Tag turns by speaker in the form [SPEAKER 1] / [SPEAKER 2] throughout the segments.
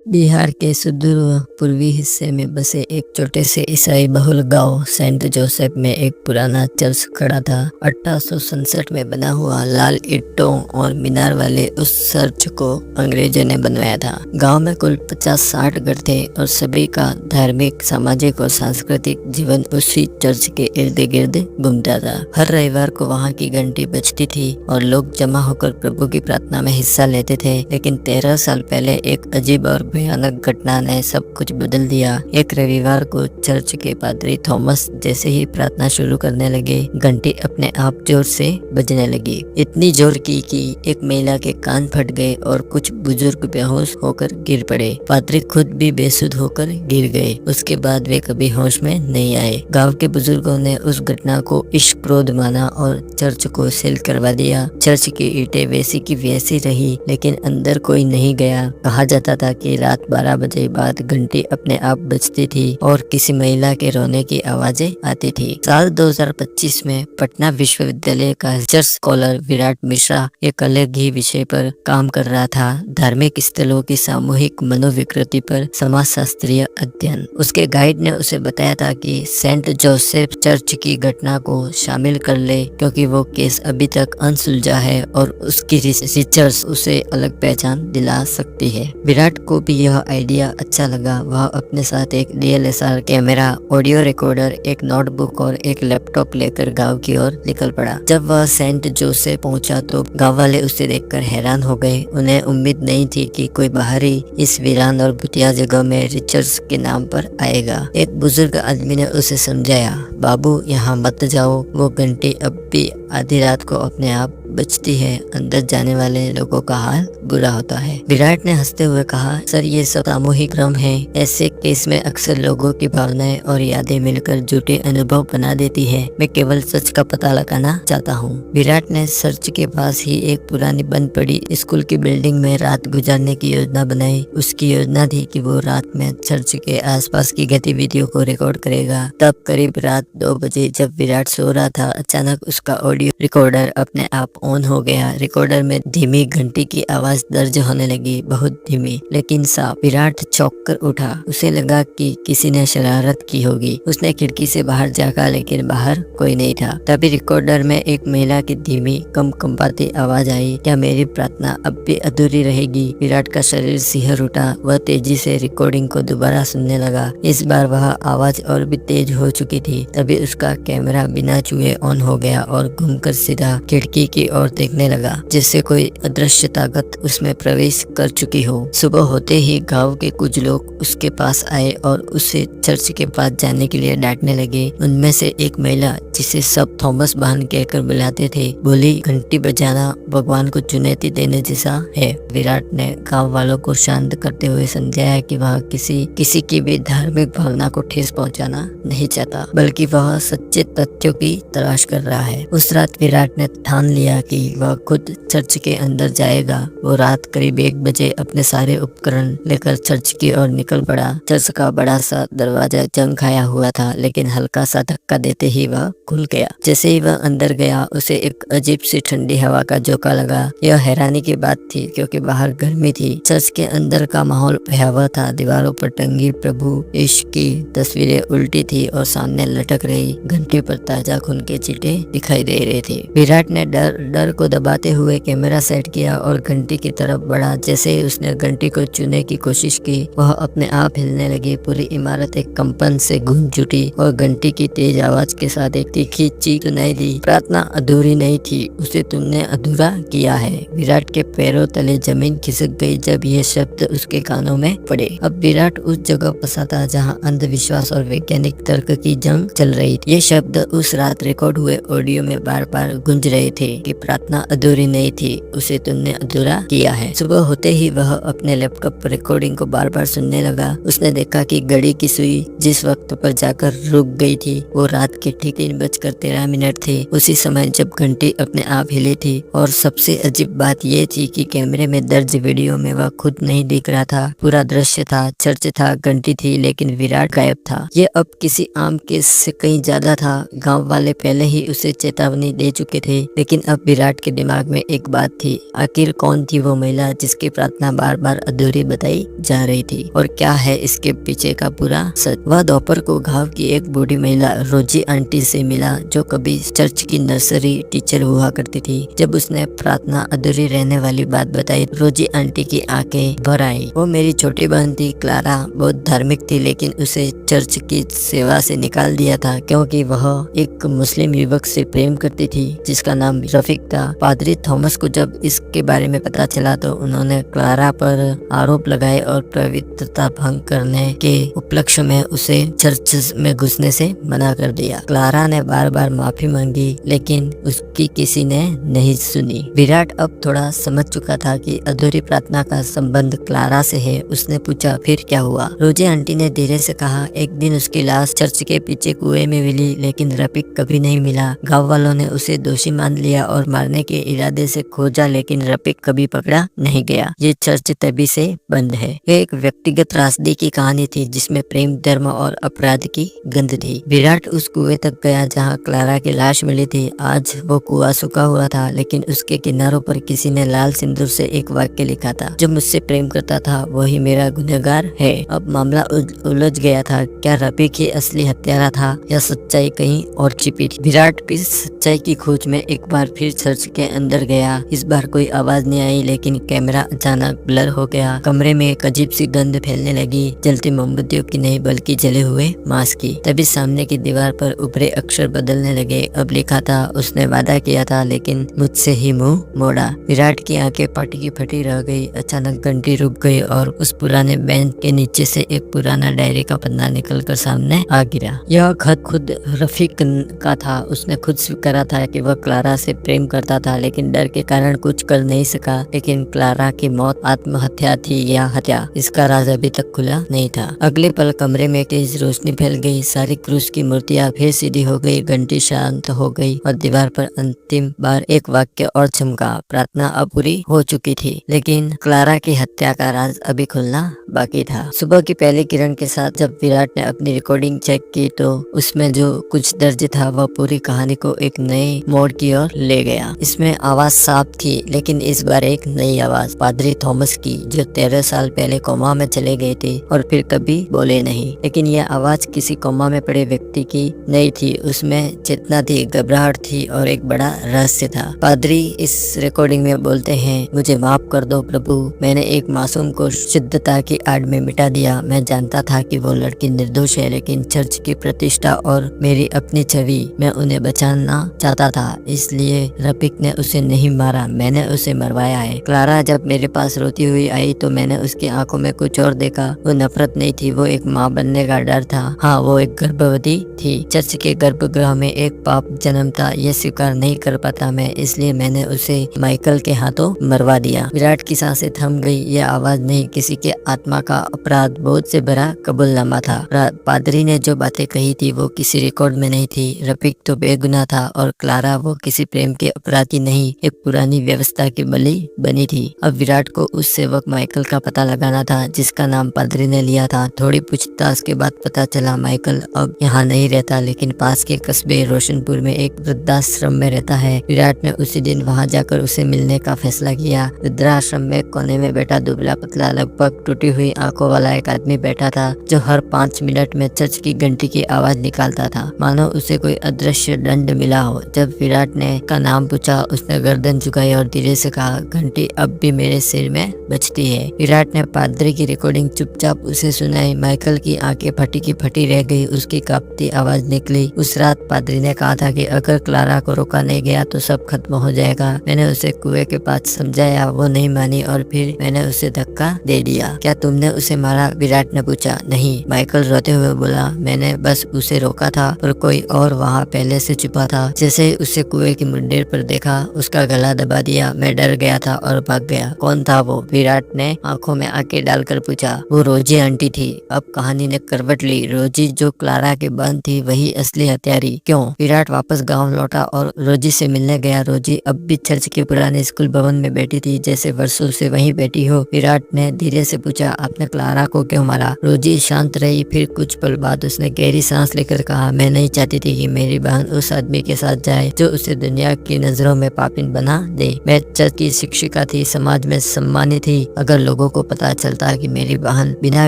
[SPEAKER 1] बिहार के सुदूर पूर्वी हिस्से में बसे एक छोटे से ईसाई बहुल गांव सेंट जोसेफ में एक पुराना चर्च खड़ा था। 1867 में बना हुआ लाल ईंटों और मीनार वाले उस चर्च को अंग्रेजों ने बनवाया था। गांव में कुल 50-60 घर थे और सभी का धार्मिक, सामाजिक और सांस्कृतिक जीवन उसी चर्च के इर्द गिर्द घूमता था। हर रविवार को वहां की घंटी बजती थी और लोग जमा होकर प्रभु की प्रार्थना में हिस्सा लेते थे। लेकिन 13 साल पहले एक अजीब और भयानक घटना ने सब कुछ बदल दिया। एक रविवार को चर्च के पादरी थॉमस जैसे ही प्रार्थना शुरू करने लगे, घंटी अपने आप जोर से बजने लगी। इतनी जोर की कि एक महिला के कान फट गए और कुछ बुजुर्ग बेहोश होकर गिर पड़े। पादरी खुद भी बेसुध होकर गिर गए। उसके बाद वे कभी होश में नहीं आए। गांव के बुजुर्गों ने उस घटना को इश्क क्रोध माना और चर्च को सील करवा दिया। चर्च की ईंटें वैसी की वैसी रही, लेकिन अंदर कोई नहीं गया। कहा जाता था कि रात 12 बजे बाद घंटी अपने आप बजती थी और किसी महिला के रोने की आवाजें आती थी। साल 2025 में पटना विश्वविद्यालय का चर्च स्कॉलर विराट मिश्रा एक अलग ही विषय पर काम कर रहा था, धार्मिक स्थलों की सामूहिक मनोविकृति पर समाजशास्त्रीय अध्ययन। उसके गाइड ने उसे बताया था कि सेंट जोसेफ चर्च की घटना को शामिल कर ले, क्योंकि वो केस अभी तक अनसुलझा है और उसकी रिसर्च उसे अलग पहचान दिला सकती है। विराट को भी यह आइडिया अच्छा लगा। वह अपने साथ एक DSLR कैमरा, ऑडियो रिकॉर्डर, एक नोटबुक और एक लैपटॉप लेकर गांव की ओर निकल पड़ा। जब वह सेंट जोसेफ पहुंचा तो गांव वाले उसे देखकर हैरान हो गए। उन्हें उम्मीद नहीं थी कि कोई बाहरी इस वीरान और भुतिया जगह में रिचर्स के नाम पर आएगा। एक बुजुर्ग आदमी ने उसे समझाया, बाबू यहाँ मत जाओ, वो घंटी अब भी आधी रात को अपने आप बजती है। अंदर जाने वाले लोगों का हाल बुरा होता है। विराट ने हंसते हुए कहा, सर ये सब सामूहिक भ्रम है। ऐसे केस में अक्सर लोगों की भावनाएं और यादें मिलकर झूठे अनुभव बना देती है। मैं केवल सच का पता लगाना चाहता हूँ। विराट ने चर्च के पास ही एक पुरानी बंद पड़ी स्कूल की बिल्डिंग में रात गुजारने की योजना बनाई। उसकी योजना थी कि वो रात में चर्च के आसपास की गतिविधियों को रिकॉर्ड करेगा। तब करीब रात 2 बजे जब विराट सो रहा था, अचानक उसका ऑडियो रिकॉर्डर अपने आप ऑन हो गया। रिकॉर्डर में धीमी घंटी की आवाज दर्ज होने लगी, बहुत धीमी लेकिन साफ। विराट चौंक कर उठा। उसे लगा कि किसी ने शरारत की होगी। उसने खिड़की से बाहर झांका, लेकिन बाहर कोई नहीं था। तभी रिकॉर्डर में एक महिला की धीमी कंपाती आवाज आई, क्या मेरी प्रार्थना अब भी अधूरी रहेगी? विराट का शरीर सिहर उठा। वह तेजी से रिकॉर्डिंग को दोबारा सुनने लगा। इस बार वह आवाज और भी तेज हो चुकी थी। तभी उसका कैमरा बिना छुए ऑन हो गया और घूमकर सीधा खिड़की की ओर देखने लगा, जिससे कोई अदृश्य ताकत उसमें प्रवेश कर चुकी हो। सुबह होते ही गांव के कुछ लोग उसके पास आए और उसे चर्च के पास जाने के लिए डांटने लगे। उनमें से एक महिला, जिसे सब थॉमस बहन कहकर बुलाते थे, बोली, घंटी बजाना भगवान को चुनौती देने जैसा है। विराट ने गांव वालों को शांत करते हुए समझाया कि वह किसी की भी धार्मिक भावना को ठेस पहुंचाना नहीं चाहता, बल्कि वह सच्चे तथ्यों की तलाश कर रहा है। उस रात विराट ने ठान लिया कि वह खुद चर्च के अंदर जाएगा। वो रात करीब 1 बजे अपने सारे उपकरण लेकर चर्च की ओर निकल पड़ा। चर्च का बड़ा सा दरवाजा जंग खाया हुआ था, लेकिन हल्का सा धक्का देते ही वह खुल गया। जैसे ही वह अंदर गया, उसे एक अजीब सी ठंडी हवा का झोंका लगा। यह हैरानी की बात थी, क्योंकि बाहर गर्मी थी। चर्च के अंदर का माहौल भयावह था। दीवारों पर टंगी प्रभु यीशु की तस्वीरें उल्टी थी और सामने लटक रही घंटी पर ताजा खून के छींटे दिखाई दे रहे थे। विराट ने डर को दबाते हुए कैमरा सेट किया और घंटी की तरफ बढ़ा। जैसे ही उसने घंटी को छूने की कोशिश की, वह अपने आप हिलने लगी। पूरी इमारत एक कंपन से गूंज उठी और घंटी की तेज आवाज के साथ एक तीखी चीख सुनाई दी, प्रार्थना अधूरी नहीं थी, उसे तुमने अधूरा किया है। विराट के पैरों तले जमीन खिसक गई जब ये शब्द उसके कानों में पड़े। अब विराट उस जगह फंसा था जहां अंधविश्वास और वैज्ञानिक तर्क की जंग चल रही थी। ये शब्द उस रात रिकॉर्ड हुए ऑडियो में बार बार गूंज रहे थे कि प्रार्थना अधूरी नहीं थी, उसे तुमने अधूरा किया है। सुबह होते ही वह अपने लैपटॉप पर रिकॉर्डिंग को बार बार सुनने लगा। उसने देखा कि घड़ी की सुई जिस वक्त पर जाकर रुक गई थी, वो रात के ठीक 3 बजकर 13 मिनट थे उसी समय जब घंटी अपने आप हिली थी। और सबसे अजीब बात ये थी कि कैमरे में दर्ज वीडियो में वह खुद नहीं दिख रहा था। पूरा दृश्य था, चर्च था, घंटी थी, लेकिन विराट गायब था। ये अब किसी आम केस से कहीं ज्यादा था। गांव वाले पहले ही उसे चेतावनी दे चुके थे, लेकिन अब विराट के दिमाग में एक बात थी, आखिर कौन थी वो महिला जिसकी प्रार्थना बार बार अधूरी बताई जा रही थी, और क्या है इसके पीछे का पूरा सच। वह दोपहर को गांव की एक बूढ़ी महिला रोजी आंटी से मिला, जो कभी चर्च की नर्सरी टीचर हुआ करती थी। जब उसने प्रार्थना अधूरी रहने वाली बात बताई, रोजी आंटी की आंखें भर आई। वो मेरी छोटी बहन थी क्लारा, बहुत धार्मिक थी, लेकिन उसे चर्च की सेवा से निकाल दिया था क्योंकि वह एक मुस्लिम युवक से प्रेम करती थी जिसका नाम रफीक था। पादरी थॉमस को जब इसके बारे में पता चला तो उन्होंने क्लारा पर आरोप लगाए और पवित्रता भंग करने के उपलक्ष्य में उसे चर्च में घुसने से मना कर दिया। क्लारा ने बार बार माफी मांगी, लेकिन उसकी किसी ने नहीं सुनी। विराट अब थोड़ा समझ चुका था कि अधूरी प्रार्थना का संबंध क्लारा से है। उसने पूछा, फिर क्या हुआ? रोजी आंटी ने धीरे से कहा, एक दिन उसकी लाश चर्च के पीछे कुएं में मिली, लेकिन रफीक कभी नहीं मिला। गांव वालों ने उसे दोषी मान लिया और मारने के इरादे से खोजा, लेकिन रफीक कभी पकड़ा नहीं गया। ये चर्च तभी से बंद है। यह एक व्यक्तिगत त्रासदी की कहानी थी जिसमें प्रेम, धर्म और अपराध की गंध थी। विराट उस कुएं तक गया जहाँ क्लारा की लाश मिली थी। आज वो कुआं सूखा हुआ था, लेकिन उसके किनारों पर किसी ने लाल सिंदूर से एक वाक्य लिखा था, जो मुझसे प्रेम करता था वही मेरा गुनहगार है। अब मामला उलझ गया था। क्या रफीक ही असली हत्यारा था या सच्चाई कहीं और छिपी थी? विराट इस सच्चाई की खोज में एक बार फिर चर्च के अंदर गया। इस बार कोई आवाज नहीं आई, लेकिन कैमरा अचानक ब्लर हो गया। कमरे में एक अजीब सी गंध फैलने लगी, जलती मोमबत्तियों की नहीं बल्कि जले हुए मांस की। तभी सामने की दीवार पर उभरे अक्षर बदलने लगे। अब लिखा था, उसने वादा किया था लेकिन मुझसे ही मुंह मोड़ा। विराट की आंखें फटी की फटी रह गई। अचानक घंटी रुक गई और उस पुराने बेंच के नीचे से एक पुराना डायरी का पन्ना निकलकर सामने आ गिरा। यह खत खुद रफीक का था। उसने खुद स्वीकारा था कि वह क्लारा से प्रेम करता था, लेकिन डर के कारण कुछ कर नहीं सका। लेकिन क्लारा की मौत आत्महत्या थी या हत्या, इसका राज अभी तक खुला नहीं था। अगले पल कमरे में तेज रोशनी फैल गई। सारी क्रूस की मूर्तियां फिर सीधी हो गई, घंटी शांत हो गई और दीवार पर अंतिम बार एक वाक्य और चमका, प्रार्थना अब पूरी हो चुकी थी, लेकिन क्लारा की हत्या का राज अभी खुलना बाकी था। सुबह की पहली किरण के साथ जब विराट ने अपनी रिकॉर्डिंग चेक की तो उसमें जो कुछ दर्ज था वह पूरी कहानी को एक नए मोड़ की ओर ले गया। इसमें आवाज साफ थी, लेकिन इस बार एक नई आवाज, पादरी थॉमस की, जो 13 साल पहले कोमा में चले गए थे और फिर कभी बोले नहीं। लेकिन यह आवाज किसी कोमा में पड़े व्यक्ति की नहीं थी। उसमें चेतना थी, घबराहट थी और एक बड़ा रहस्य था। पादरी इस रिकॉर्डिंग में बोलते हैं, मुझे माफ कर दो प्रभु, मैंने एक मासूम को शुद्धता की आड़ में मिटा दिया। मैं जानता था कि वो लड़की निर्दोष है, लेकिन चर्च की प्रतिष्ठा और मेरी अपनी छवि, मैं उन्हें बचाना चाहता था। इसलिए रफीक ने उसे नहीं मारा, मैंने उसे मरवाया है। क्लारा जब मेरे पास रोती हुई आई तो मैंने उसकी आंखों में कुछ और देखा। वो नफरत नहीं थी, वो एक माँ बनने का डर था। हाँ, वो एक गर्भवती थी। चर्च के गर्भगृह में एक पाप जन्म था, ये स्वीकार नहीं कर पाता मैं, इसलिए मैंने उसे माइकल के हाथों मरवा दिया। विराट की सांसें थम गई। यह आवाज नहीं, किसी के आत्मा का अपराध बोध से भरा कबूलनामा था। पादरी ने जो बातें कही थी वो किसी रिकॉर्ड में नहीं थी। रफीक तो बेगुनाह था और क्लारा वो किसी प्रेम के अपराधी नहीं, एक पुरानी व्यवस्था की बलि बनी थी। अब विराट को उस सेवक माइकल का पता लगाना था जिसका नाम पादरी ने लिया था। थोड़ी पूछताछ के बाद पता चला माइकल अब यहाँ नहीं रहता, लेकिन पास के कस्बे रोशनपुर में एक वृद्धाश्रम में रहता है। विराट ने उसी दिन वहाँ जाकर उसे मिलने का फैसला किया। वृद्धाश्रम में कोने में बैठा दुबला पतला, लगभग टूटी हुई आंखों वाला एक आदमी बैठा था, जो हर 5 मिनट में चर्च की घंटी की आवाज निकालता था, मानो उसे कोई अदृश्य दंड मिला हो। जब विराट ने का नाम पूछा, उसने गर्दन झुकाई और धीरे से कहा, घंटी अब भी मेरे सिर में बजती है। विराट ने पादरी की रिकॉर्डिंग चुपचाप उसे सुनाई। माइकल की आंखें फटी की फटी रह गई, उसकी कांपती आवाज निकली। उस रात पादरी ने कहा था कि अगर क्लारा को रोका नहीं गया तो सब खत्म हो जाएगा। मैंने उसे कुएं के पास समझाया, वो नहीं मानी और फिर मैंने उसे धक्का दे दिया। क्या तुमने उसे मारा? विराट ने पूछा। नहीं, माइकल रोते हुए बोला, मैंने बस उसे रोका था और कोई और वहाँ पहले से छुपा था। जैसे ही उसे कुएं की मुंडेर पर देखा, उसका गला दबा दिया। मैं डर गया था और भाग गया। कौन था वो? विराट ने आंखों में आंखें डालकर पूछा। वो रोजी आंटी थी। अब कहानी ने करवट ली। रोजी जो क्लारा की बहन थी वही असली हत्या तैयारी। क्यों? विराट वापस गांव लौटा और रोजी से मिलने गया। रोजी अब भी चर्च के पुराने स्कूल भवन में बैठी थी, जैसे वर्षों से वहीं बैठी हो। विराट ने धीरे से पूछा, आपने क्लारा को क्यों मारा? रोजी शांत रही, फिर कुछ पल बाद उसने गहरी सांस लेकर कहा, मैं नहीं चाहती थी कि मेरी बहन उस आदमी के साथ जाए जो उसे दुनिया की नजरों में पापिन बना दे। मैं चर्च की शिक्षिका थी, समाज में सम्मानित थी। अगर लोगों को पता चलता कि मेरी बहन बिना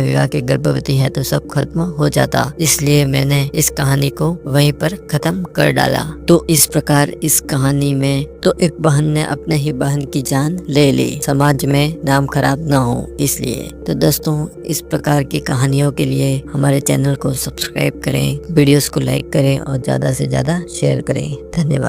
[SPEAKER 1] विवाह के गर्भवती है तो सब खत्म हो जाता। इसलिए मैंने इस कहानी को वहीं पर खत्म कर डाला। तो इस प्रकार इस कहानी में तो एक बहन ने अपने ही बहन की जान ले ली, समाज में नाम खराब ना हो इसलिए। तो दोस्तों, इस प्रकार की कहानियों के लिए हमारे चैनल को सब्सक्राइब करें, वीडियोस को लाइक करें और ज़्यादा से ज़्यादा शेयर करें। धन्यवाद।